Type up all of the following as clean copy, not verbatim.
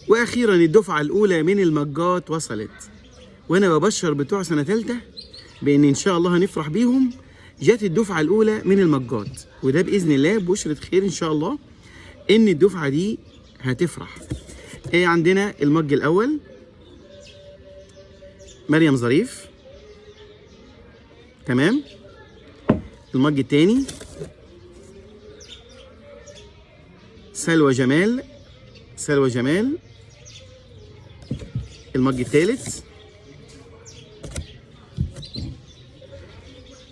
واخيرا الدفعه الاولى من المجات وصلت، وانا ببشر بتوع سنه ثالثه بان ان شاء الله هنفرح بيهم. جت الدفعه الاولى من المجات، وده باذن الله بشرة خير ان شاء الله ان الدفعه دي هتفرح. عندنا المج الاول مريم ظريف، تمام. المج الثاني سلوى جمال، سلوى جمال. المج الثالث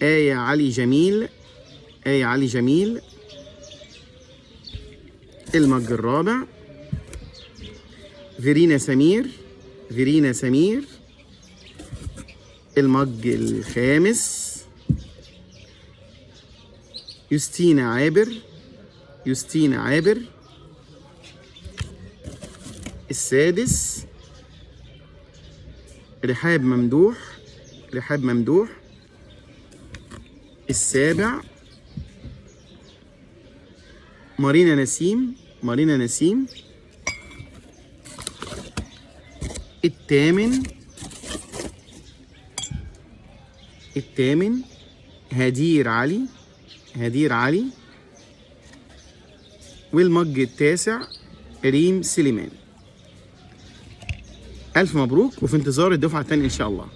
آية علي جميل، آية علي جميل. المج الرابع فيرينا سمير، فيرينا سمير. المج الخامس يوستينا عابر، يوستينا عابر. السادس رحاب ممدوح، رحاب ممدوح. السابع مارينا نسيم، مارينا نسيم. الثامن هدير علي، هدير علي. والمج التاسع ريم سليمان. ألف مبروك، وفي انتظار الدفعة الثانية إن شاء الله.